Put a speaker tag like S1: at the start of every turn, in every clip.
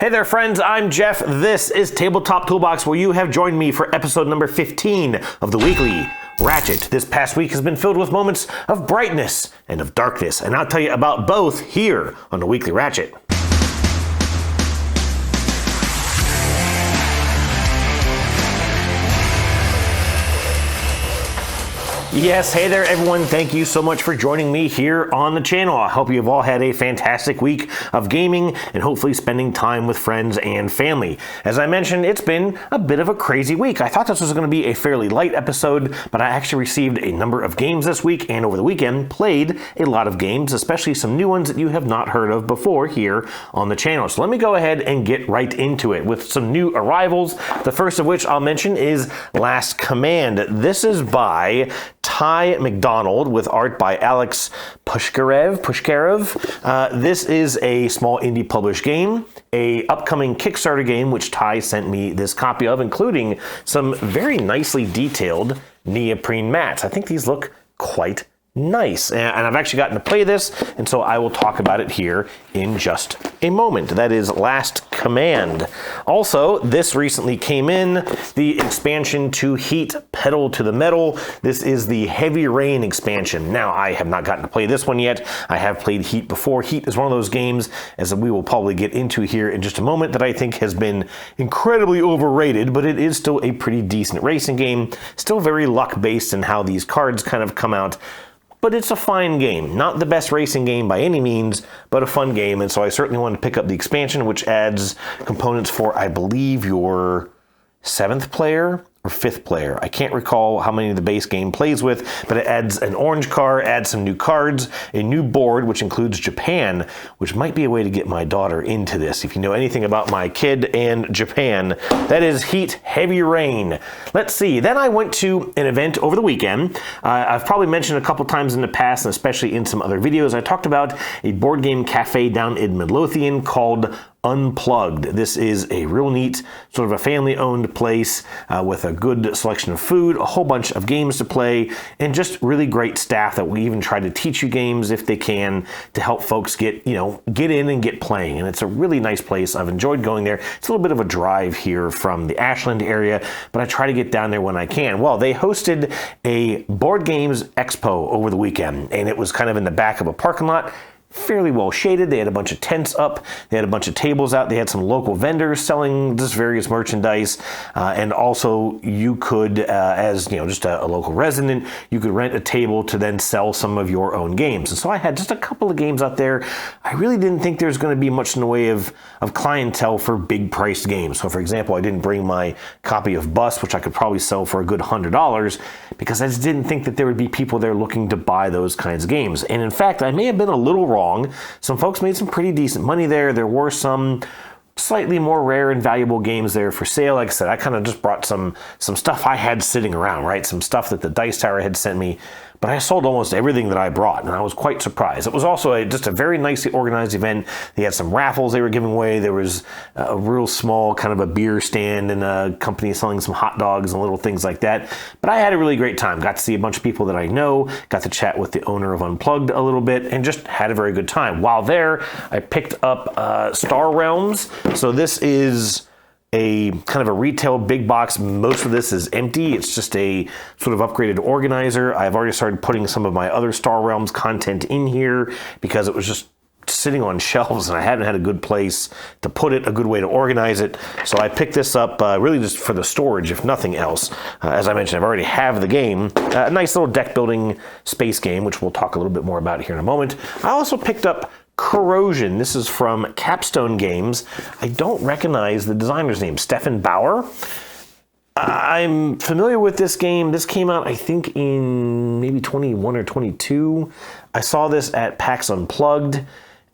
S1: Hey there, friends. I'm Jeff. This is Tabletop Toolbox, where you have joined me for episode number 15 of the Weekly Ratchet. This past week has been filled with moments of brightness and of darkness, and I'll tell you about both here on the Weekly Ratchet. Yes, hey there everyone. Thank you so much for joining me here on the channel. I hope you've all had a fantastic week of gaming and hopefully spending time with friends and family. As I mentioned, it's been a bit of a crazy week. I thought this was going to be a fairly light episode, but I actually received a number of games this week and over the weekend played a lot of games, especially some new ones that you have not heard of before here on the channel. So let me go ahead and get right into it with some new arrivals. The first of which I'll mention is Last Command. This is by Ty MacDonald with art by Alex Pushkarev. This is a small indie published game, a upcoming Kickstarter game which Ty sent me this copy of, including some very nicely detailed neoprene mats. I think these look quite nice, and I've actually gotten to play this, and so I will talk about it here in just a moment. That is Last Command. Also, this recently came in, the expansion to Heat Pedal to the Metal. This is the Heavy Rain expansion. Now, I have not gotten to play this one yet. I have played Heat before. Heat is one of those games, as we will probably get into here in just a moment, that I think has been incredibly overrated, but it is still a pretty decent racing game. Still very luck-based in how these cards kind of come out. But it's a fine game. Not the best racing game by any means, but a fun game. And so I certainly want to pick up the expansion, which adds components for, I believe, your 7th player or 5th player. I can't recall how many the base game plays with, but it adds an orange car, adds some new cards, a new board, which includes Japan, which might be a way to get my daughter into this. If you know anything about my kid and Japan, that is Heat Heavy Rain. Let's see. Then I went to an event over the weekend. I've probably mentioned a couple times in the past, and especially in some other videos, I talked about a board game cafe down in Midlothian called Unplugged. This is a real neat, sort of a family-owned place with a good selection of food, a whole bunch of games to play, and just really great staff that will even try to teach you games if they can to help folks get in and get playing. And it's a really nice place. I've enjoyed going there. It's a little bit of a drive here from the Ashland area, but I try to get down there when I can. Well, they hosted a board games expo over the weekend, and it was kind of in the back of a parking lot. Fairly well shaded. They had a bunch of tents up. They had a bunch of tables out. They had some local vendors selling just various merchandise. And also you could, as just a local resident, you could rent a table to then sell some of your own games. And so I had just a couple of games out there. I really didn't think there's going to be much in the way of clientele for big priced games. So for example, I didn't bring my copy of Bust, which I could probably sell for a good $100, because I just didn't think that there would be people there looking to buy those kinds of games. And in fact, I may have been a little wrong. Some folks made some pretty decent money there. There were some slightly more rare and valuable games there for sale. Like I said, I kind of just brought some stuff I had sitting around, right? Some stuff that the Dice Tower had sent me. But I sold almost everything that I brought, and I was quite surprised. It was also just a very nicely organized event. They had some raffles they were giving away. There was a real small kind of a beer stand and a company selling some hot dogs and little things like that. But I had a really great time. Got to see a bunch of people that I know, got to chat with the owner of Unplugged a little bit, and just had a very good time. While there, I picked up Star Realms. So this is a kind of a retail big box. Most of this is empty. It's just a sort of upgraded organizer. I've already started putting some of my other Star Realms content in here because it was just sitting on shelves and I hadn't had a good place to put it, a good way to organize it. So I picked this up really just for the storage, if nothing else. As I mentioned, I've already have the game. A nice little deck building space game, which we'll talk a little bit more about here in a moment. I also picked up Corrosion. This is from Capstone Games. I don't recognize the designer's name, Stefan Bauer. I'm familiar with this game. This came out, I think, in maybe 21 or 22. I saw this at PAX Unplugged,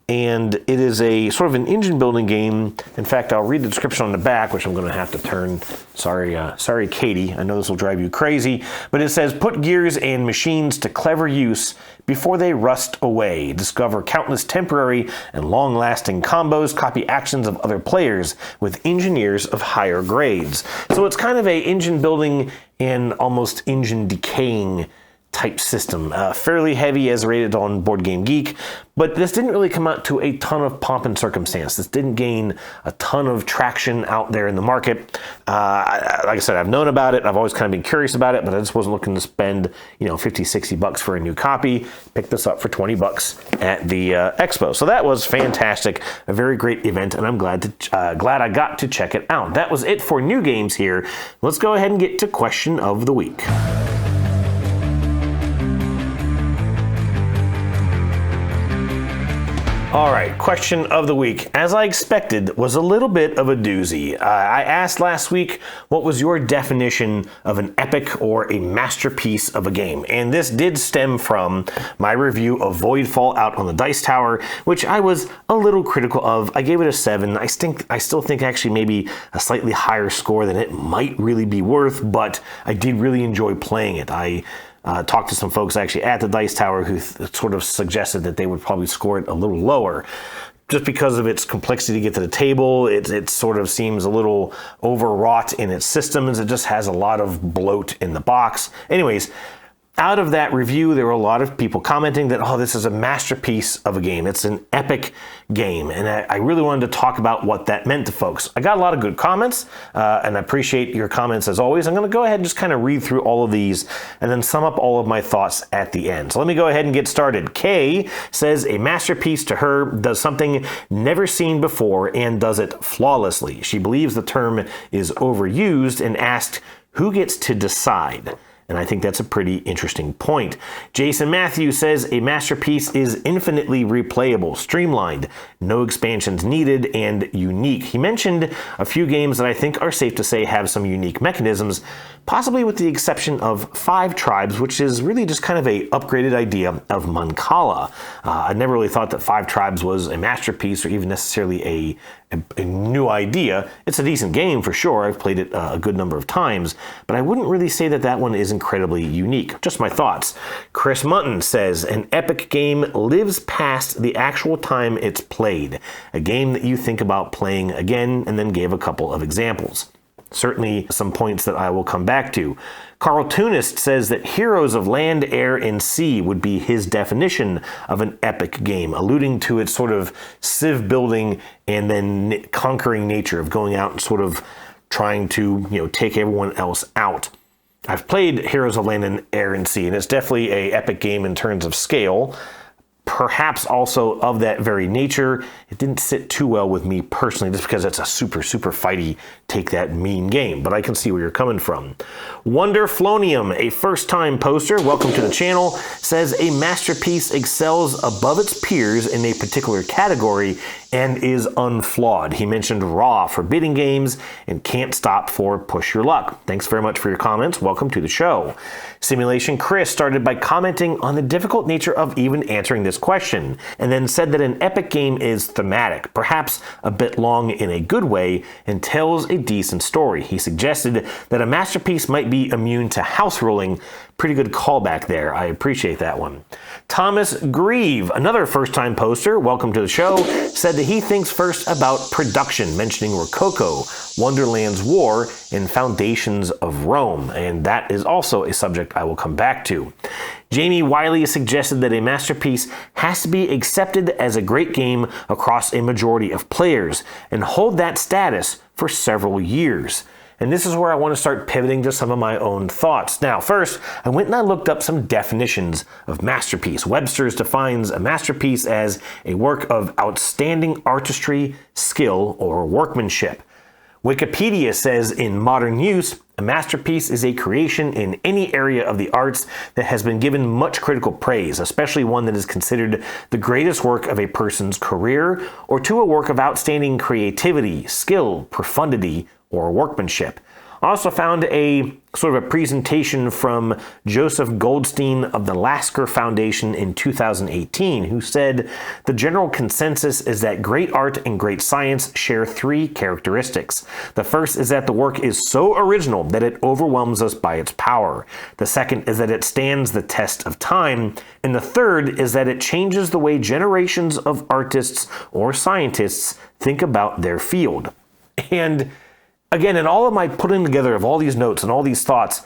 S1: and it is a sort of an engine building game. In fact, I'll read the description on the back, which I'm going to have to turn. Sorry, Katie. I know this will drive you crazy, but it says, put gears and machines to clever use before they rust away. Discover countless temporary and long-lasting combos, copy actions of other players with engineers of higher grades. So it's kind of a engine building and almost engine decaying type system. Fairly heavy as rated on Board Game Geek, but this didn't really come out to a ton of pomp and circumstance. This didn't gain a ton of traction out there in the market. Like I said, I've known about it. I've always kind of been curious about it, but I just wasn't looking to spend, $50-$60 for a new copy. Picked this up for $20 at the expo. So that was fantastic. A very great event, and I'm glad I got to check it out. That was it for new games here. Let's go ahead and get to question of the week. All right, question of the week, as I expected, was a little bit of a doozy. I asked last week, what was your definition of an epic or a masterpiece of a game? And this did stem from my review of Voidfall out on the Dice Tower, which I was a little critical of. I gave it a 7. I still think actually maybe a slightly higher score than it might really be worth, but I did really enjoy playing it. I talked to some folks actually at the Dice Tower who sort of suggested that they would probably score it a little lower. Just because of its complexity to get to the table, it sort of seems a little overwrought in its systems. It just has a lot of bloat in the box. Anyways, out of that review, there were a lot of people commenting that, this is a masterpiece of a game. It's an epic game. And I really wanted to talk about what that meant to folks. I got a lot of good comments, and I appreciate your comments as always. I'm going to go ahead and just kind of read through all of these and then sum up all of my thoughts at the end. So let me go ahead and get started. Kay says a masterpiece to her does something never seen before and does it flawlessly. She believes the term is overused and asked, who gets to decide? And I think that's a pretty interesting point. Jason Matthews says a masterpiece is infinitely replayable, streamlined, no expansions needed, and unique. He mentioned a few games that I think are safe to say have some unique mechanisms, possibly with the exception of Five Tribes, which is really just kind of a upgraded idea of Mancala. I never really thought that Five Tribes was a masterpiece or even necessarily a new idea. It's a decent game for sure. I've played it a good number of times, but I wouldn't really say that that one is incredibly unique. Just my thoughts. Chris Mutton says an epic game lives past the actual time it's played. A game that you think about playing again, and then gave a couple of examples. Certainly some points that I will come back to. Carltoonist says that Heroes of Land, Air, and Sea would be his definition of an epic game, alluding to its sort of civ building and then conquering nature of going out and sort of trying to, take everyone else out. I've played Heroes of Land, and Air, and Sea, and it's definitely an epic game in terms of scale. Perhaps also of that very nature. It didn't sit too well with me personally, just because it's a super, super fighty, take that mean game, but I can see where you're coming from. Wonder Flonium, a first-time poster, welcome to the channel, says a masterpiece excels above its peers in a particular category and is unflawed. He mentioned Raw for bidding games and Can't Stop for Push Your Luck. Thanks very much for your comments. Welcome to the show. Simulation Chris started by commenting on the difficult nature of even answering this question, and then said that an epic game is thematic, perhaps a bit long in a good way, and tells a decent story. He suggested that a masterpiece might be immune to house ruling. Pretty good callback there. I appreciate that one. Thomas Grieve, another first-time poster, welcome to the show, said that he thinks first about production, mentioning Rococo, Wonderland's War, and Foundations of Rome, and that is also a subject I will come back to. Jamie Wiley suggested that a masterpiece has to be accepted as a great game across a majority of players, and hold that status for several years. And this is where I want to start pivoting to some of my own thoughts. Now, first, I went and I looked up some definitions of masterpiece. Webster's defines a masterpiece as a work of outstanding artistry, skill, or workmanship. Wikipedia says in modern use, a masterpiece is a creation in any area of the arts that has been given much critical praise, especially one that is considered the greatest work of a person's career, or to a work of outstanding creativity, skill, profundity, or workmanship. I also found a sort of a presentation from Joseph Goldstein of the Lasker Foundation in 2018, who said, the general consensus is that great art and great science share three characteristics. The first is that the work is so original that it overwhelms us by its power. The second is that it stands the test of time. And the third is that it changes the way generations of artists or scientists think about their field. And again, in all of my putting together of all these notes and all these thoughts,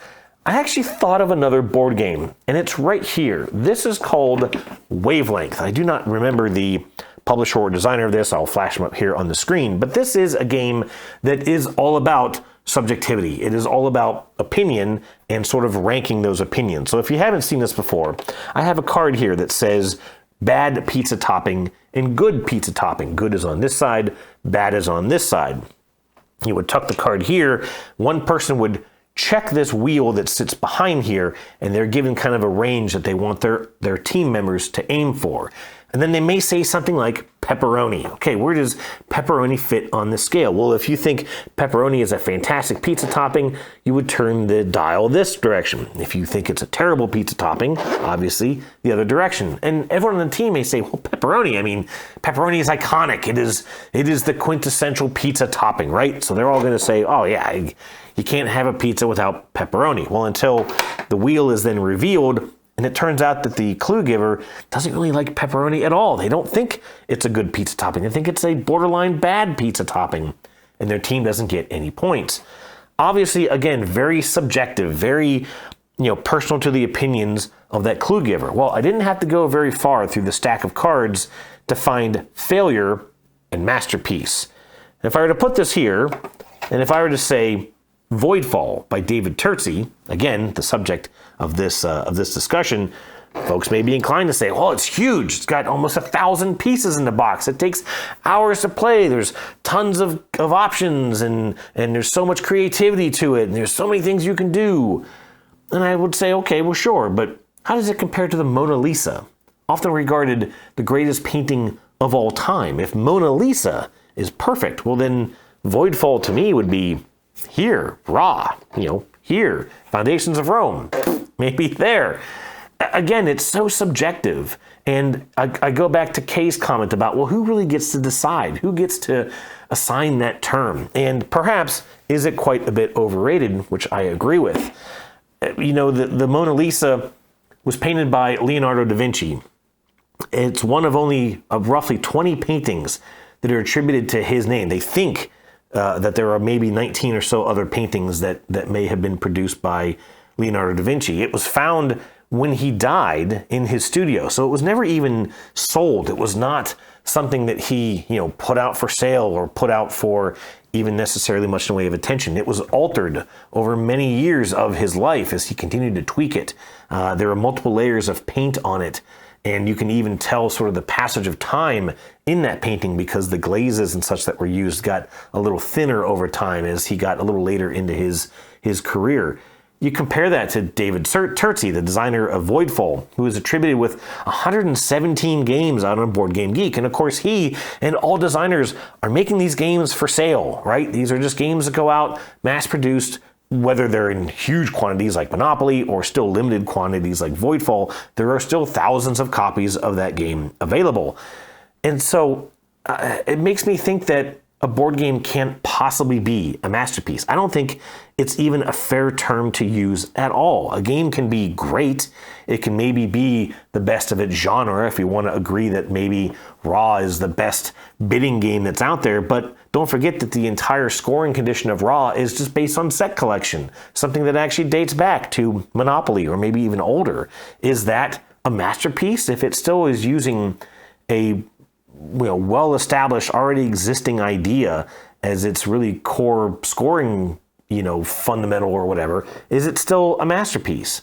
S1: I actually thought of another board game, and it's right here. This is called Wavelength. I do not remember the publisher or designer of this. I'll flash them up here on the screen. But this is a game that is all about subjectivity. It is all about opinion and sort of ranking those opinions. So if you haven't seen this before, I have a card here that says bad pizza topping and good pizza topping. Good is on this side, bad is on this side. You would tuck the card here. One person would check this wheel that sits behind here, and they're given kind of a range that they want their team members to aim for. And then they may say something like pepperoni. Okay, where does pepperoni fit on the scale? Well, if you think pepperoni is a fantastic pizza topping, you would turn the dial this direction. If you think it's a terrible pizza topping, obviously the other direction. And everyone on the team may say, well, pepperoni is iconic. It is the quintessential pizza topping, right? So they're all going to say, oh yeah, you can't have a pizza without pepperoni. Well, until the wheel is then revealed, and it turns out that the clue giver doesn't really like pepperoni at all. They don't think it's a good pizza topping. They think it's a borderline bad pizza topping, and their team doesn't get any points. Obviously, again, very subjective, very personal to the opinions of that clue giver. Well, I didn't have to go very far through the stack of cards to find failure and masterpiece. And if I were to put this here, and if I were to say Voidfall by David Turczi, again, the subject of this discussion, folks may be inclined to say, well, it's huge. It's got almost 1,000 pieces in the box. It takes hours to play. There's tons of options, and there's so much creativity to it, and there's so many things you can do. And I would say, okay, well, sure, but how does it compare to the Mona Lisa, often regarded the greatest painting of all time? If Mona Lisa is perfect, well, then Voidfall to me would be here, raw, here, Foundations of Rome, maybe there. Again, it's so subjective. And I go back to Kay's comment about, well, who really gets to decide? Who gets to assign that term? And perhaps, is it quite a bit overrated, which I agree with. The Mona Lisa was painted by Leonardo da Vinci. It's one of only roughly 20 paintings that are attributed to his name. They think that there are maybe 19 or so other paintings that may have been produced by Leonardo da Vinci. It was found when he died in his studio, so it was never even sold. It was not something that he, put out for sale or put out for even necessarily much in the way of attention. It was altered over many years of his life as he continued to tweak it. There are multiple layers of paint on it. And you can even tell sort of the passage of time in that painting because the glazes and such that were used got a little thinner over time as he got a little later into his career. You compare that to David Turczi, the designer of Voidfall, who is attributed with 117 games out on Board Game Geek. And of course, he and all designers are making these games for sale, right? These are just games that go out, mass-produced, whether they're in huge quantities like Monopoly or still limited quantities like Voidfall, there are still thousands of copies of that game available. And so it makes me think that a board game can't possibly be a masterpiece. I don't think it's even a fair term to use at all. A game can be great. It can maybe be the best of its genre if we want to agree that maybe Raw is the best bidding game that's out there. But don't forget that the entire scoring condition of Raw is just based on set collection, something that actually dates back to Monopoly or maybe even older. Is that a masterpiece if it still is using a well-established, already existing idea as its really core scoring, fundamental or whatever? Is it still a masterpiece?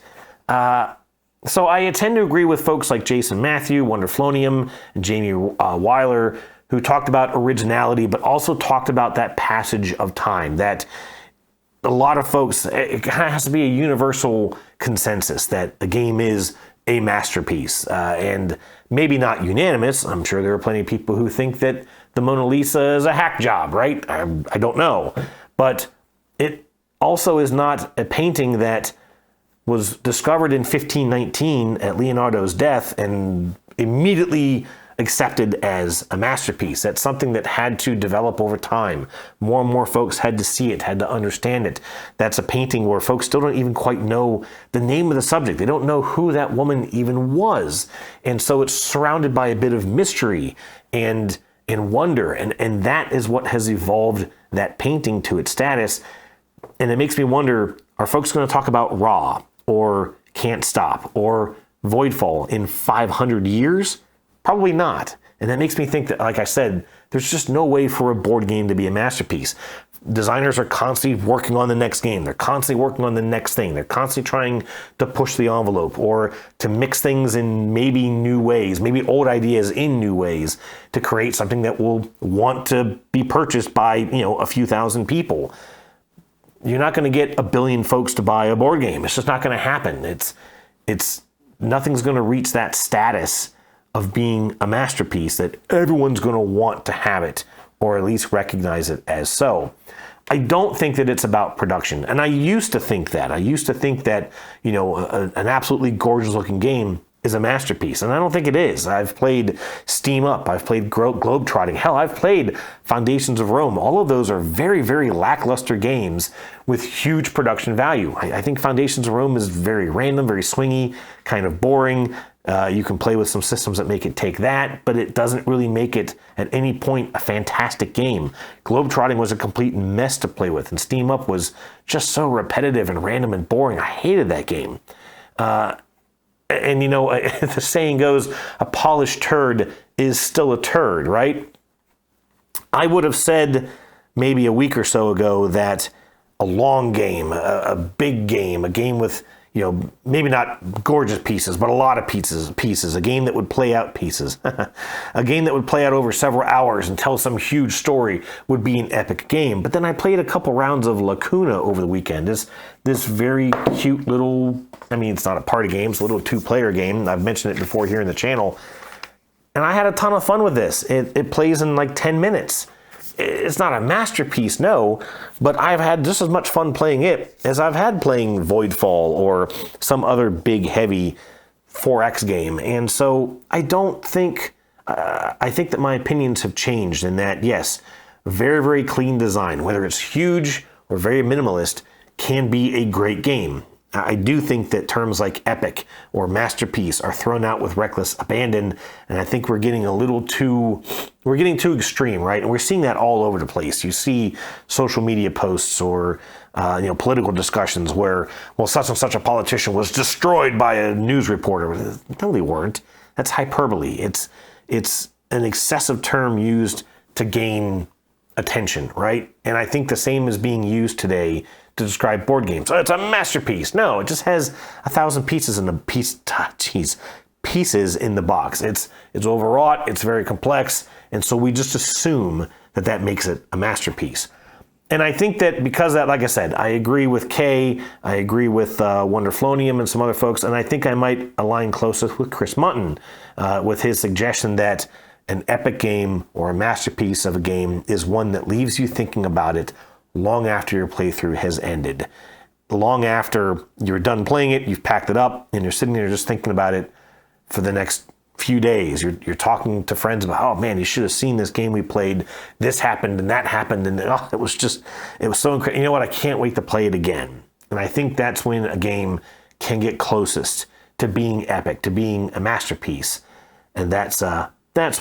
S1: So I tend to agree with folks like Jason Matthew, Wonderflonium, and Jamie Weiler, who talked about originality, but also talked about that passage of time, that a lot of folks, it kind of has to be a universal consensus that a game is a masterpiece, and maybe not unanimous. I'm sure there are plenty of people who think that the Mona Lisa is a hack job, right? I don't know. But it also is not a painting that was discovered in 1519 at Leonardo's death and immediately accepted as a masterpiece. That's something that had to develop over time. More and more folks had to see it, had to understand it. That's a painting where folks still don't even quite know the name of the subject. They don't know who that woman even was. And so it's surrounded by a bit of mystery and wonder. And that is what has evolved that painting to its status. And it makes me wonder, Are folks going to talk about Raw or Can't Stop or Voidfall in 500 years? Probably not. And that makes me think that, like I said, there's just no way for a board game to be a masterpiece. Designers are constantly working on the next game. They're constantly working on the next thing. They're constantly trying to push the envelope or to mix things in maybe new ways, maybe old ideas in new ways to create something that will want to be purchased by, a few thousand people. You're not going to get 1 billion folks to buy a board game. It's just not going to happen. It's nothing's going to reach that status of being a masterpiece that everyone's going to want to have it or at least recognize it as so. I don't think that it's about production. And I used to think that. I used to think that, an absolutely gorgeous looking game is a masterpiece. And I don't think it is. I've played Steam Up. I've played Globetrotting. Hell, I've played Foundations of Rome. All of those are very, very lackluster games with huge production value. I think Foundations of Rome is very random, very swingy, kind of boring. You can play with some systems that make it take that, but it doesn't really make it at any point a fantastic game. Globetrotting was a complete mess to play with, and Steam Up was just so repetitive and random and boring. I hated that game. And the saying goes, a polished turd is still a turd, right? I would have said maybe a week or so ago that a long game, a big game, a game with, maybe not gorgeous pieces, but a lot of pieces, a game that would play out pieces, a game that would play out over several hours and tell some huge story would be an epic game. But then I played a couple rounds of Lacuna over the weekend. This very cute little, it's not a party game, it's a little 2-player game. I've mentioned it before here in the channel. And I had a ton of fun with this. It plays in like 10 minutes. It's not a masterpiece, no, but I've had just as much fun playing it as I've had playing Voidfall or some other big, heavy 4X game. And so I think that my opinions have changed in that, yes, very, very clean design, whether it's huge or very minimalist, can be a great game. I do think that terms like epic or masterpiece are thrown out with reckless abandon, and I think we're getting too extreme, right? And we're seeing that all over the place. You see social media posts or political discussions where, such and such a politician was destroyed by a news reporter. No, they weren't. That's hyperbole. It's an excessive term used to gain attention, right? And I think the same is being used today to describe board games. It's a masterpiece. No, it just has 1,000 pieces in the pieces in the box. It's overwrought. It's very complex, and so we just assume that makes it a masterpiece. And I think that because of that, like I said, I agree with Kay, I agree with Wonderflonium and some other folks, and I think I might align closest with Chris Mutton with his suggestion that an epic game or a masterpiece of a game is one that leaves you thinking about it long after your playthrough has ended. Long after you're done playing it, you've packed it up, and you're sitting there just thinking about it for the next few days. You're talking to friends about, oh man, you should have seen this game we played. This happened and that happened, and it was so incredible. You know what? I can't wait to play it again. And I think that's when a game can get closest to being epic, to being a masterpiece. And that's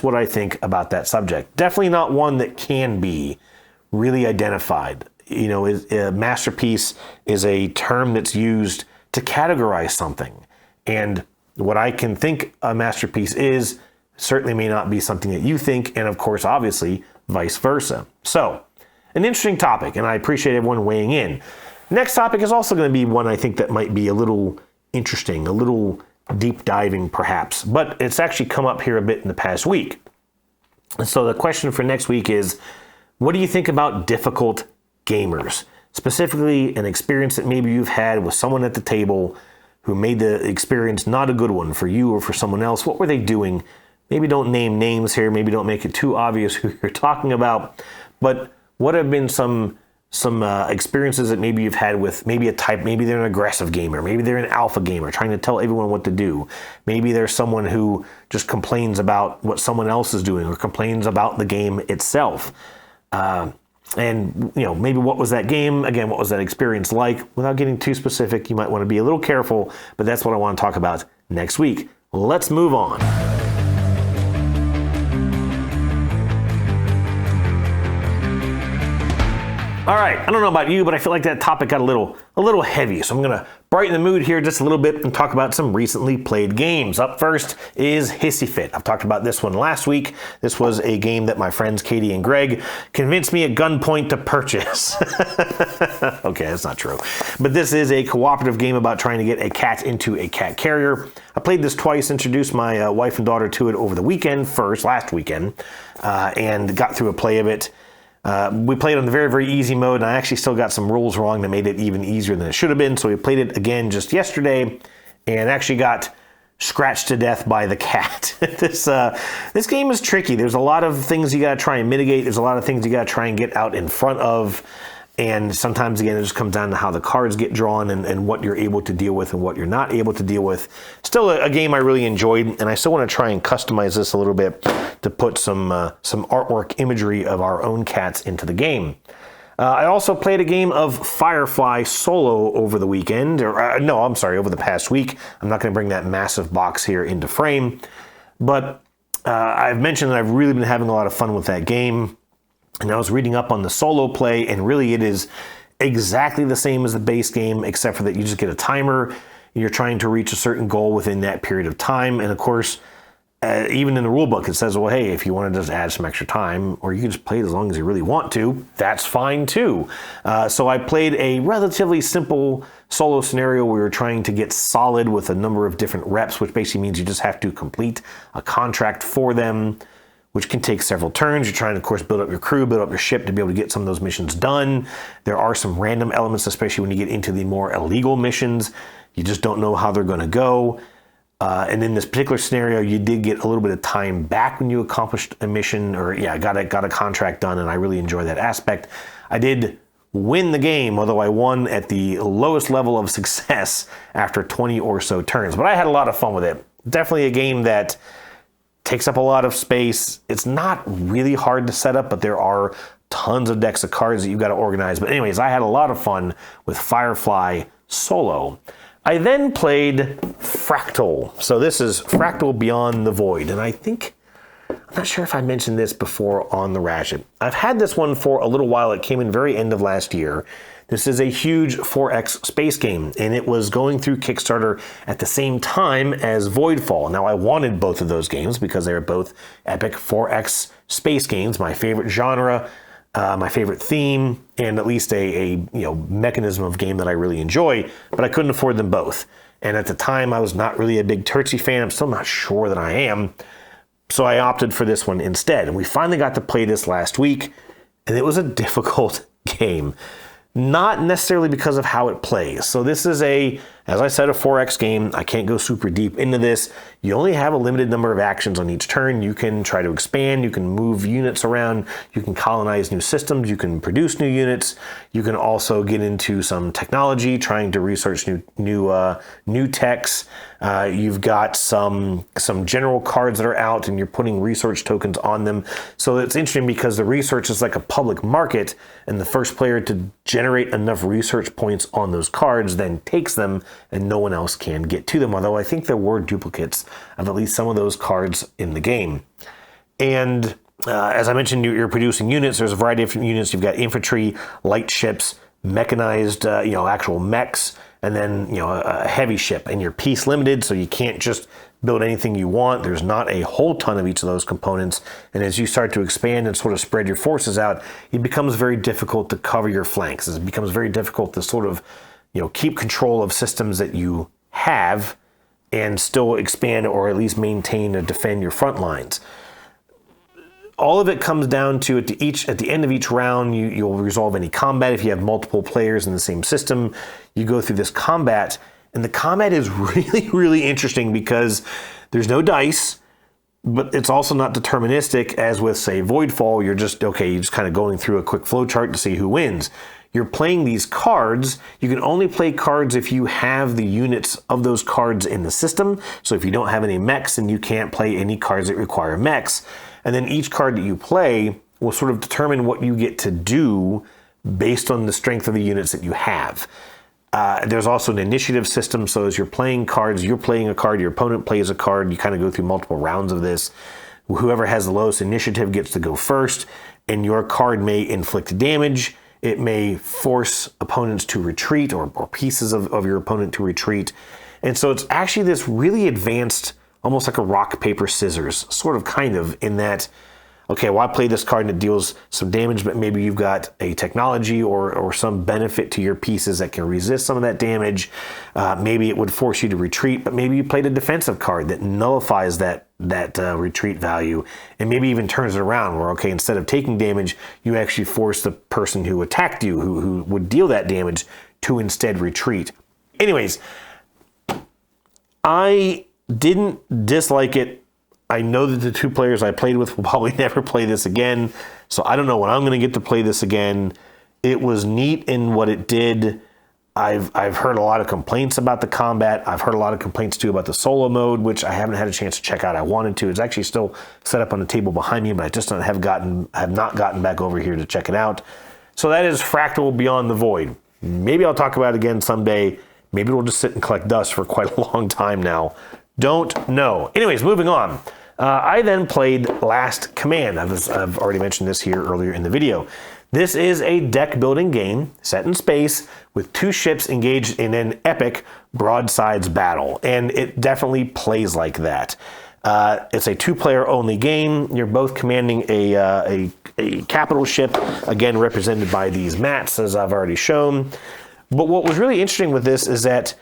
S1: what I think about that subject. Definitely not one that can be really identified. A masterpiece is a term that's used to categorize something. And what I can think a masterpiece is certainly may not be something that you think, and of course, obviously, vice versa. So, an interesting topic, and I appreciate everyone weighing in. Next topic is also going to be one I think that might be a little interesting, a little deep diving perhaps, but it's actually come up here a bit in the past week. And so the question for next week is, what do you think about difficult gamers? Specifically, an experience that maybe you've had with someone at the table who made the experience not a good one for you or for someone else. What were they doing? Maybe don't name names here. Maybe don't make it too obvious who you're talking about. But what have been some experiences that maybe you've had with maybe maybe they're an aggressive gamer, maybe they're an alpha gamer trying to tell everyone what to do. Maybe there's someone who just complains about what someone else is doing or complains about the game itself. And maybe what was that game? Again, what was that experience like? Without getting too specific, you might want to be a little careful, but that's what I want to talk about next week. Let's move on. All right, I don't know about you, but I feel like that topic got a little heavy, so I'm gonna brighten the mood here just a little bit and talk about some recently played games. Up first is Hissy Fit. I've talked about this one last week. This was a game that my friends Katie and Greg convinced me at gunpoint to purchase. Okay, that's not true. But this is a cooperative game about trying to get a cat into a cat carrier. I played this twice, introduced my wife and daughter to it over the weekend last weekend, and got through a play of it. We played on the very, very easy mode, and I actually still got some rules wrong that made it even easier than it should have been. So we played it again just yesterday, and actually got scratched to death by the cat. This game is tricky. There's a lot of things you got to try and mitigate. There's a lot of things you got to try and get out in front of. And sometimes, again, it just comes down to how the cards get drawn and what you're able to deal with and what you're not able to deal with. Still a game I really enjoyed, and I still want to try and customize this a little bit to put some artwork imagery of our own cats into the game. I also played a game of Firefly solo over the weekend, over the past week. I'm not going to bring that massive box here into frame, but I've mentioned that I've really been having a lot of fun with that game. And I was reading up on the solo play, and really it is exactly the same as the base game, except for that you just get a timer, and you're trying to reach a certain goal within that period of time. And of course, even in the rule book, it says, well, hey, if you want to just add some extra time, or you can just play it as long as you really want to, that's fine too. So I played a relatively simple solo scenario where you're trying to get solid with a number of different reps, which basically means you just have to complete a contract for them, which can take several turns. You're trying to, of course, build up your crew, build up your ship to be able to get some of those missions done. There are some random elements, especially when you get into the more illegal missions. You just don't know how they're going to go. And in this particular scenario, you did get a little bit of time back when you accomplished a mission, got a contract done, and I really enjoy that aspect. I did win the game, although I won at the lowest level of success after 20 or so turns. But I had a lot of fun with it. Definitely a game that takes up a lot of space. It's not really hard to set up, but there are tons of decks of cards that you've got to organize. But anyways, I had a lot of fun with Firefly solo. I then played Fractal. So this is Fractal Beyond the Void. And I'm not sure if I mentioned this before on the Ratchet. I've had this one for a little while. It came in very end of last year. This is a huge 4X space game, and it was going through Kickstarter at the same time as Voidfall. Now, I wanted both of those games because they are both epic 4X space games, my favorite genre, my favorite theme, and at least a mechanism of game that I really enjoy, but I couldn't afford them both. And at the time, I was not really a big Turtsy fan. I'm still not sure that I am. So I opted for this one instead. And we finally got to play this last week, and it was a difficult game. Not necessarily because of how it plays. So this is as I said, a 4X game. I can't go super deep into this. You only have a limited number of actions on each turn. You can try to expand, you can move units around, you can colonize new systems, you can produce new units. You can also get into some technology, trying to research new techs. You've got some general cards that are out, and you're putting research tokens on them. So it's interesting because the research is like a public market, and the first player to generate enough research points on those cards then takes them, and no one else can get to them. Although I think there were duplicates of at least some of those cards in the game. And as I mentioned, you're producing units. There's a variety of different units. You've got infantry, light ships, mechanized, actual mechs, and then, a heavy ship. And you're piece limited, so you can't just build anything you want. There's not a whole ton of each of those components. And as you start to expand and sort of spread your forces out, it becomes very difficult to cover your flanks. It becomes very difficult to sort of, keep control of systems that you have and still expand or at least maintain and defend your front lines. All of it comes down to at the end of each round, you'll resolve any combat. If you have multiple players in the same system, you go through this combat, and the combat is really, really interesting because there's no dice, but it's also not deterministic as with, say, Voidfall. You're just kind of going through a quick flow chart to see who wins. You're playing these cards. You can only play cards if you have the units of those cards in the system. So if you don't have any mechs, then you can't play any cards that require mechs. And then each card that you play will sort of determine what you get to do based on the strength of the units that you have. There's also an initiative system. So as you're playing cards, you're playing a card, your opponent plays a card. You kind of go through multiple rounds of this. Whoever has the lowest initiative gets to go first, and your card may inflict damage. It may force opponents to retreat or pieces of your opponent to retreat. And so it's actually this really advanced, almost like a rock, paper, scissors, sort of kind of, in that, okay, well, I play this card and it deals some damage, but maybe you've got a technology or some benefit to your pieces that can resist some of that damage. Maybe it would force you to retreat, but maybe you played a defensive card that nullifies that retreat value, and maybe even turns it around where, okay, instead of taking damage, you actually force the person who attacked you, who would deal that damage, to instead retreat. Anyways, I didn't dislike it. I know that the two players I played with will probably never play this again, so I don't know when I'm going to get to play this again. It was neat in what it did. I've heard a lot of complaints about the combat. I've heard a lot of complaints too about the solo mode, which I haven't had a chance to check out. I wanted to. It's actually still set up on the table behind me, but I just have not gotten back over here to check it out. So that is Fractal Beyond the Void. Maybe I'll talk about it again someday. Maybe it'll just sit and collect dust for quite a long time now. Don't know. Anyways, moving on. I then played Last Command. I've already mentioned this here earlier in the video. This is a deck building game set in space with two ships engaged in an epic broadsides battle, and it definitely plays like that. It's a two-player only game. You're both commanding a capital ship, again represented by these mats, as I've already shown. But what was really interesting with this is that,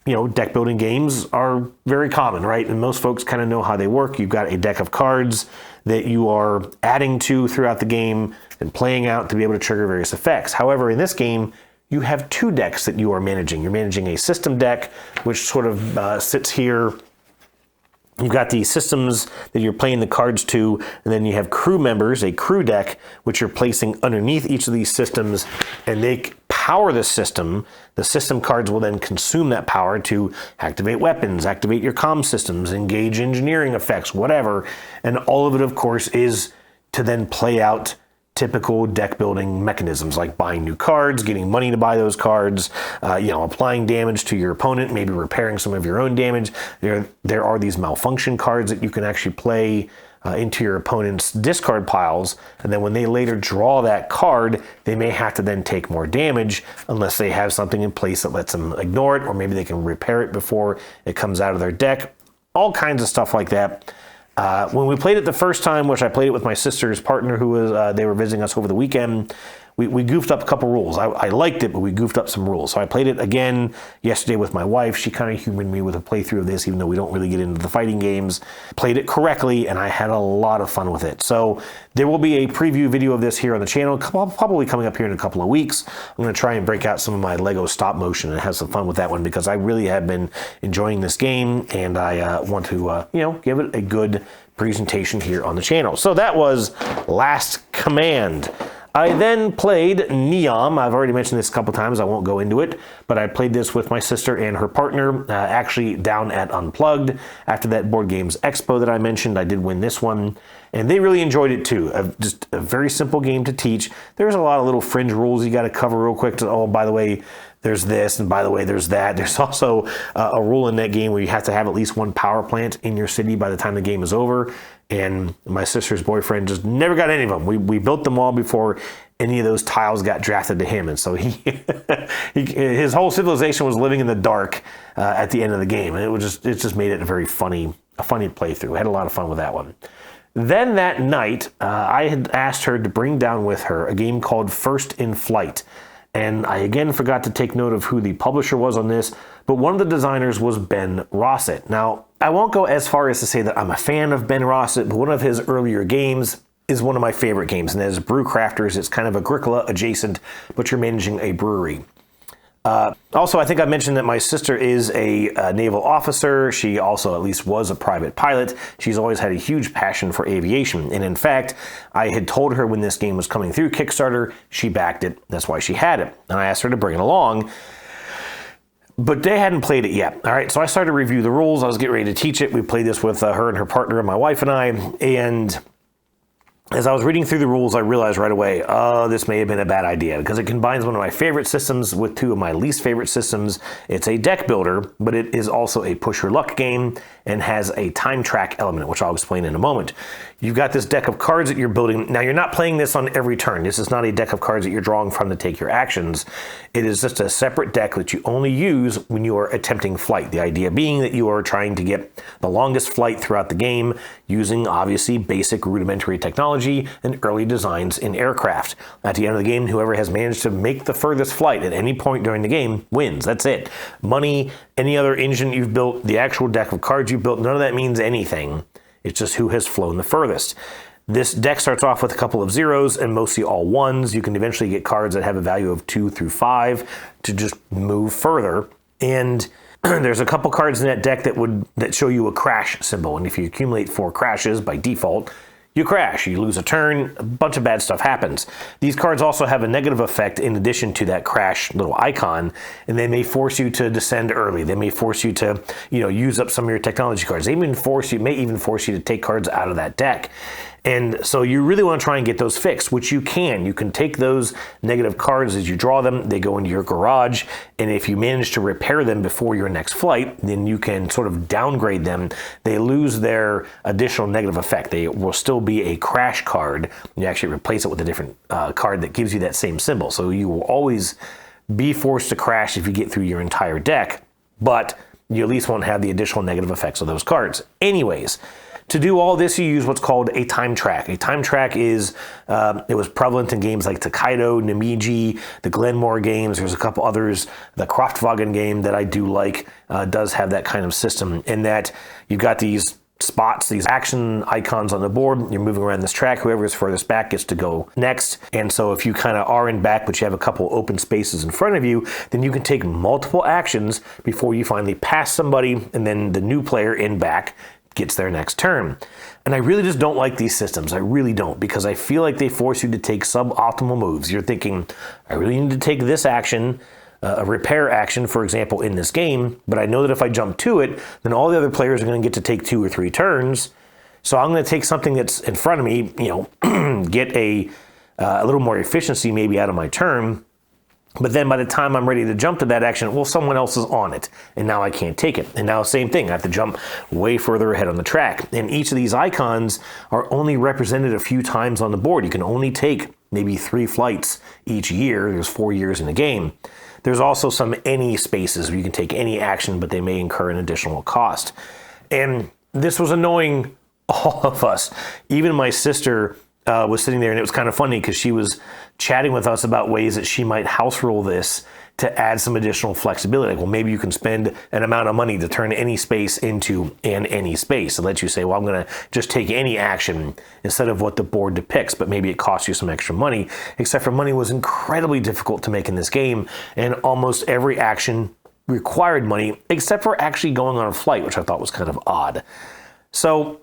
S1: you know, deck building games are very common, right? And most folks kind of know how they work. You've got a deck of cards that you are adding to throughout the game and playing out to be able to trigger various effects. However, in this game, you have two decks that you are managing. You're managing a system deck, which sort of sits here. You've got the systems that you're playing the cards to, and then you have crew members, a crew deck, which you're placing underneath each of these systems, and they power the system. The system cards will then consume that power to activate weapons, activate your comm systems, engage engineering effects, whatever. And all of it, of course, is to then play out typical deck building mechanisms like buying new cards, getting money to buy those cards, applying damage to your opponent, maybe repairing some of your own damage. There are these malfunction cards that you can actually play into your opponent's discard piles, and then when they later draw that card, they may have to then take more damage unless they have something in place that lets them ignore it, or maybe they can repair it before it comes out of their deck. All kinds of stuff like that. When we played it the first time, which I played it with my sister's partner, who was they were visiting us over the weekend, we goofed up a couple rules. I liked it, but we goofed up some rules. So I played it again yesterday with my wife. She kind of humored me with a playthrough of this, even though we don't really get into the fighting games. Played it correctly, and I had a lot of fun with it. So there will be a preview video of this here on the channel, probably coming up here in a couple of weeks. I'm going to try and break out some of my Lego stop motion and have some fun with that one, because I really have been enjoying this game, and I want to give it a good presentation here on the channel. So that was Last Command. I then played Neom. I've already mentioned this a couple times. I won't go into it, but I played this with my sister and her partner, actually down at Unplugged. After that Board Games Expo that I mentioned, I did win this one, and they really enjoyed it too. Just a very simple game to teach. There's a lot of little fringe rules you got to cover real quick. Oh, by the way, there's this, and by the way, there's that. There's also a rule in that game where you have to have at least one power plant in your city by the time the game is over. And my sister's boyfriend just never got any of them. We built them all before any of those tiles got drafted to him. And so his whole civilization was living in the dark at the end of the game. And it just made it a funny playthrough. I had a lot of fun with that one. Then that night, I had asked her to bring down with her a game called First in Flight. And I again forgot to take note of who the publisher was on this, but one of the designers was Ben Rossett. Now, I won't go as far as to say that I'm a fan of Ben Rossett, but one of his earlier games is one of my favorite games, and that is Brew Crafters. It's kind of Agricola adjacent, but you're managing a brewery. Also, I think I mentioned that my sister is a naval officer. She also at least was a private pilot. She's always had a huge passion for aviation. And in fact, I had told her when this game was coming through Kickstarter, she backed it. That's why she had it. And I asked her to bring it along. But they hadn't played it yet. All right, so I started to review the rules. I was getting ready to teach it. We played this with her and her partner and my wife and I. And as I was reading through the rules, I realized right away, oh, this may have been a bad idea because it combines one of my favorite systems with two of my least favorite systems. It's a deck builder, but it is also a push your luck game and has a time track element, which I'll explain in a moment. You've got this deck of cards that you're building. Now, you're not playing this on every turn. This is not a deck of cards that you're drawing from to take your actions. It is just a separate deck that you only use when you are attempting flight. The idea being that you are trying to get the longest flight throughout the game using, obviously, basic rudimentary technology and early designs in aircraft. At the end of the game, whoever has managed to make the furthest flight at any point during the game wins. That's it. Money, any other engine you've built, the actual deck of cards you've built, none of that means anything. It's just who has flown the furthest. This deck starts off with a couple of zeros and mostly all ones. You can eventually get cards that have a value of 2 through 5 to just move further. And there's a couple cards in that deck that show you a crash symbol. And if you accumulate 4 crashes by default, you crash, you lose a turn, a bunch of bad stuff happens. These cards also have a negative effect in addition to that crash little icon, and they may force you to descend early. They may force you to, use up some of your technology cards. They may even force you to take cards out of that deck. And so you really want to try and get those fixed, which you can. You can take those negative cards as you draw them. They go into your garage. And if you manage to repair them before your next flight, then you can sort of downgrade them. They lose their additional negative effect. They will still be a crash card. You actually replace it with a different card that gives you that same symbol. So you will always be forced to crash if you get through your entire deck, but you at least won't have the additional negative effects of those cards. Anyways, to do all this, you use what's called a time track. A time track is, it was prevalent in games like Takedo, Namiji, the Glenmore games. There's a couple others. The Kraftwagen game that I do like does have that kind of system in that you've got these spots, these action icons on the board. You're moving around this track. Whoever is furthest back gets to go next. And so if you kind of are in back, but you have a couple open spaces in front of you, then you can take multiple actions before you finally pass somebody, and then the new player in back gets their next turn. And I really just don't like these systems. I really don't, because I feel like they force you to take suboptimal moves. You're thinking, I really need to take this action, a repair action, for example, in this game, but I know that if I jump to it, then all the other players are going to get to take 2 or 3 turns. So I'm going to take something that's in front of me, get a little more efficiency maybe out of my turn. But then by the time I'm ready to jump to that action, well, someone else is on it, and now I can't take it. And now same thing, I have to jump way further ahead on the track. And each of these icons are only represented a few times on the board. You can only take maybe 3 flights each year. There's 4 years in a game. There's also some any spaces where you can take any action, but they may incur an additional cost. And this was annoying all of us. Even my sister was sitting there, and it was kind of funny because she was chatting with us about ways that she might house rule this to add some additional flexibility. Like, well, maybe you can spend an amount of money to turn any space into an any space. It lets you say, well, I'm going to just take any action instead of what the board depicts, but maybe it costs you some extra money. Except for money was incredibly difficult to make in this game, and almost every action required money, except for actually going on a flight, which I thought was kind of odd. So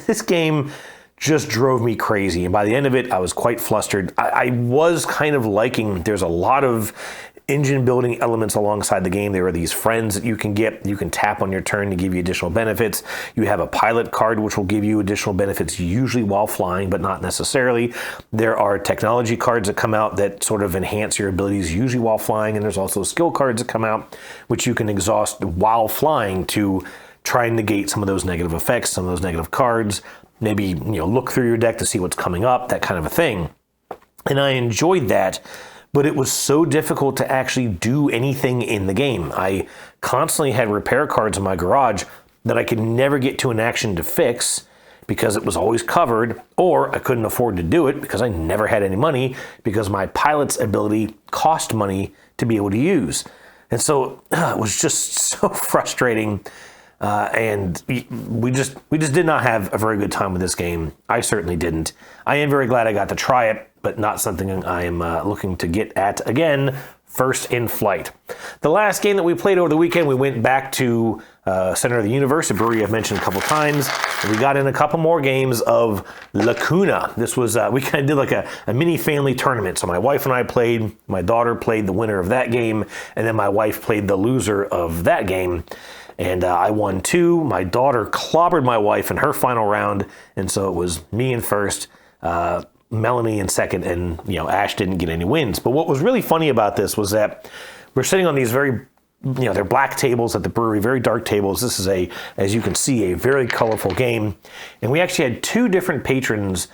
S1: this game just drove me crazy. And by the end of it, I was quite flustered. I was kind of liking, there's a lot of engine building elements alongside the game. There are these friends that you can get. You can tap on your turn to give you additional benefits. You have a pilot card, which will give you additional benefits, usually while flying, but not necessarily. There are technology cards that come out that sort of enhance your abilities, usually while flying. And there's also skill cards that come out, which you can exhaust while flying to try and negate some of those negative effects, some of those negative cards. Maybe, look through your deck to see what's coming up, that kind of a thing. And I enjoyed that, but it was so difficult to actually do anything in the game. I constantly had repair cards in my garage that I could never get to an action to fix because it was always covered, or I couldn't afford to do it because I never had any money because my pilot's ability cost money to be able to use. And so it was just so frustrating. And we just did not have a very good time with this game. I certainly didn't. I am very glad I got to try it, but not something I am looking to get at again, first in flight. The last game that we played over the weekend, we went back to Center of the Universe, a brewery I've mentioned a couple times. We got in a couple more games of Lacuna. This was, we kind of did like a mini family tournament. So my wife and I played, my daughter played the winner of that game, and then my wife played the loser of that game. And I won 2. My daughter clobbered my wife in her final round, and so it was me in first, Melanie in second, and Ash didn't get any wins. But what was really funny about this was that we're sitting on these very, they're black tables at the brewery, very dark tables. This is as you can see, a very colorful game. And we actually had 2 different patrons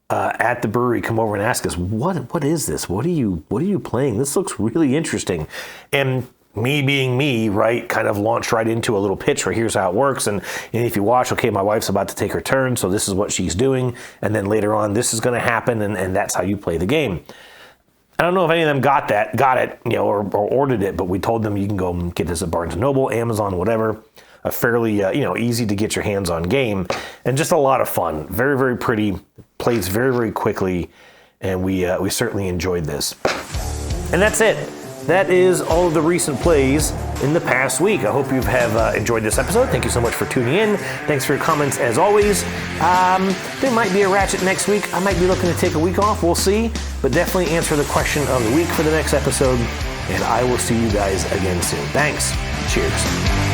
S1: at the brewery come over and ask us, what is this? What are you playing? This looks really interesting. And me being me, right, kind of launched right into a little pitch for here's how it works. And if you watch, okay, my wife's about to take her turn, so this is what she's doing. And then later on, this is going to happen, and that's how you play the game. I don't know if any of them got it, or ordered it, but we told them you can go and get this at Barnes & Noble, Amazon, whatever. A fairly, easy to get your hands on game, and just a lot of fun. Very, very pretty, plays very, very quickly, and we certainly enjoyed this. And that's it. That is all of the recent plays in the past week. I hope you have enjoyed this episode. Thank you so much for tuning in. Thanks for your comments as always. There might be a Ratchet next week. I might be looking to take a week off. We'll see. But definitely answer the question of the week for the next episode. And I will see you guys again soon. Thanks. Cheers.